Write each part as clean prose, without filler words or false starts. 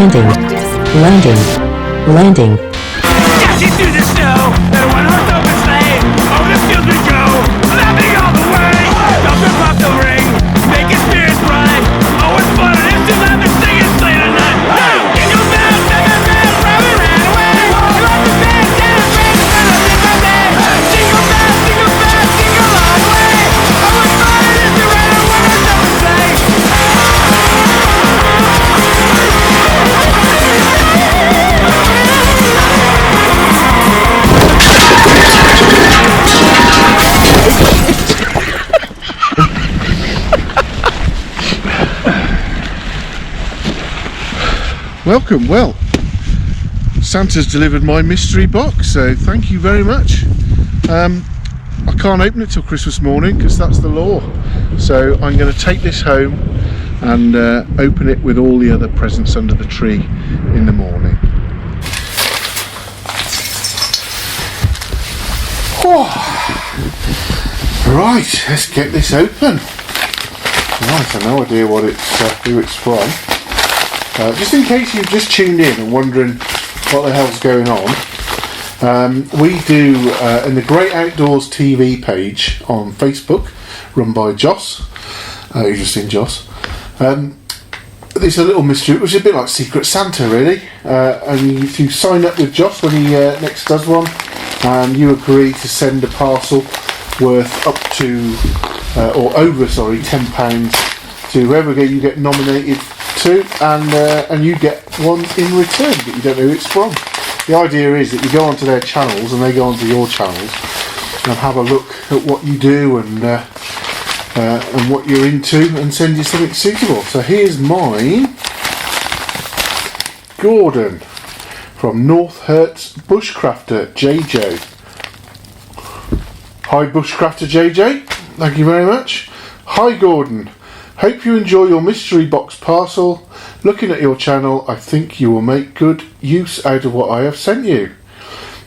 landing, landing, landing. Dashing through the snow, and a one-horse open sleigh. Over the fields we go, laughing all the way. Drop the pop the ring, making spirits bright. Oh, it's fun it is to laugh and sing and play tonight. Now, jingle bells, jingle bells, round and round away. You love the band, dance, ring, and a big band. Jingle bells, jingle all the way. Oh, it's fun it is to ride a one-horse open sleigh. Welcome. Well, Santa's delivered my mystery box, so thank you very much. I can't open it till Christmas morning because that's the law, so I'm going to take this home and open it with all the other presents under the tree in the morning. Right, let's get this open. Right, I've no idea what who it's from. Just in case you've just tuned in and wondering what the hell's going on, we do in the Great Outdoors TV page on Facebook, run by Joss. You've just seen Joss. There's a little mystery, which is a bit like Secret Santa, really. And if you sign up with Joss when he next does one, and you agree to send a parcel worth up to or over, £10 to whoever you get nominated to, and you get one in return, but you don't know who it's from. The idea is that you go onto their channels and they go onto your channels and have a look at what you do and what you're into and send you something suitable. So here's mine, Gordon from northhertsbushcrafter, JJ. Hi Bushcrafter JJ, thank you very much. Hi Gordon, hope you enjoy your mystery box parcel. Looking at your channel, I think you will make good use out of what I have sent you.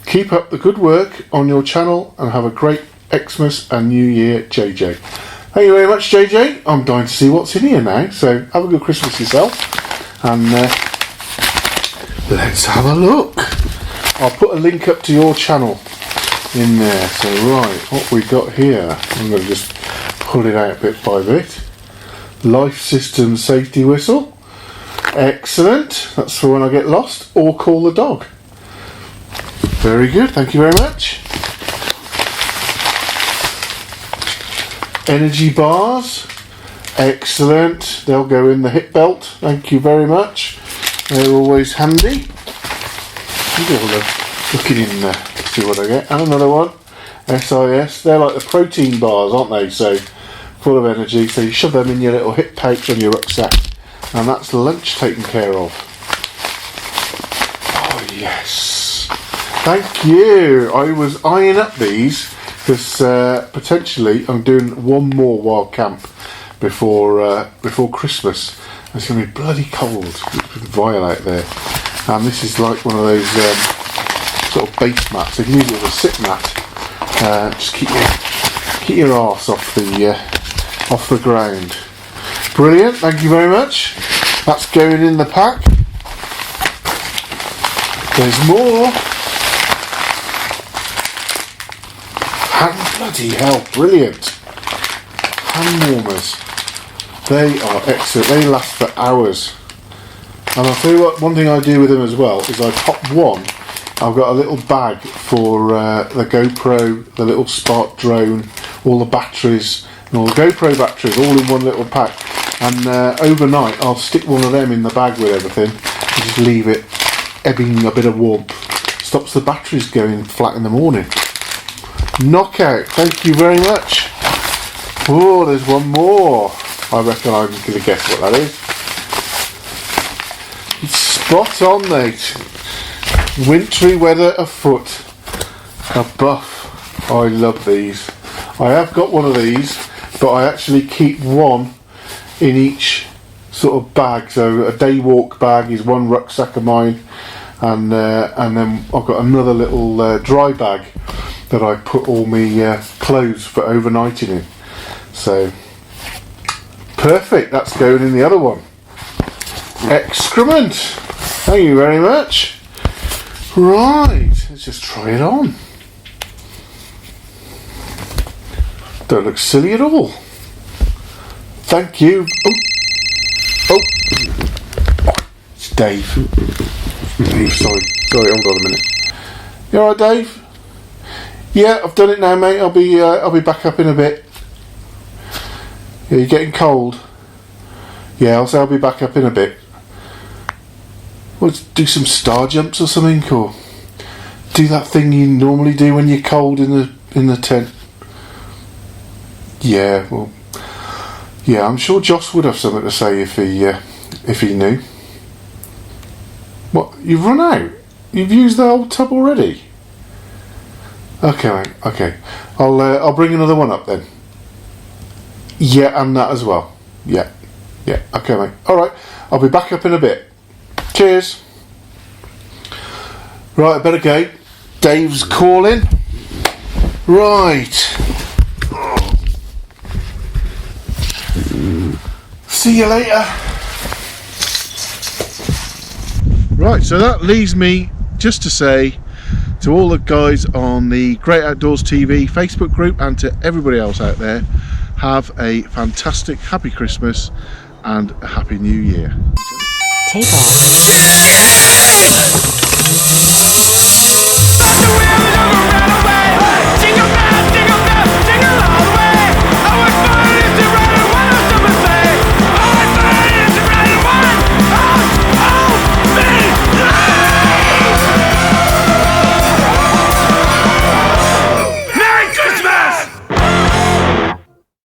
Keep up the good work on your channel and have a great Xmas and New Year, JJ. Thank you very much, JJ. I'm dying to see what's in here now, so have a good Christmas yourself, and let's have a look. I'll put a link up to your channel in there. So right, what we got here, I'm going to just pull it out bit by bit. Life system safety whistle, excellent. That's for when I get lost or call the dog. Very good, thank you very much. Energy bars, excellent. They'll go in the hip belt, thank you very much. They're always handy. Looking in there, see what I get. And another one, SIS. They're like the protein bars, aren't they? So full of energy. So you shove them in your little hip pouch on your rucksack, and that's lunch taken care of. Oh yes, thank you. I was eyeing up these because potentially I'm doing one more wild camp before Christmas. It's going to be bloody cold. It's been vile out there, and this is like one of those sort of base mats. You can use it as a sit mat. Just keep your arse off the ground. Brilliant, thank you very much. That's going in the pack. There's more. And bloody hell, brilliant. Hand warmers. They are excellent. They last for hours. And I'll tell you what, one thing I do with them as well is I pop one. I've got a little bag for the GoPro, the little Spark drone, all the batteries, and all the GoPro batteries all in one little pack. And overnight I'll stick one of them in the bag with everything and just leave it ebbing a bit of warmth. Stops the batteries going flat in the morning. Knockout, thank you very much. Oh, there's one more. I reckon I'm going to guess what that is. It's spot on, mate. Wintry weather afoot. A buff. I love these. I have got one of these, but I actually keep one in each sort of bag. So a day walk bag is one rucksack of mine, and then I've got another little dry bag that I put all my clothes for overnighting in. So perfect, that's going in the other one. Excrement. Thank you very much. Right, let's just try it on. Don't look silly at all. Thank you. Oh, it's Dave. Dave, sorry, hold on a minute. You alright, Dave? Yeah, I've done it now, mate. I'll be back up in a bit. Yeah, you're getting cold. Yeah, I'll be back up in a bit. Let's do some star jumps or something, or do that thing you normally do when you're cold in the tent. Yeah, well, yeah, I'm sure Joss would have something to say if he knew. What? You've run out? You've used the whole tub already? Okay, mate. Okay, I'll bring another one up then. Yeah, and that as well. Yeah. Okay, mate. All right, I'll be back up in a bit. Cheers. Right, I better go. Dave's calling. Right. See you later. Right, so that leaves me just to say to all the guys on the Great Outdoors TV Facebook group and to everybody else out there, have a fantastic happy Christmas and a happy New Year. Take off.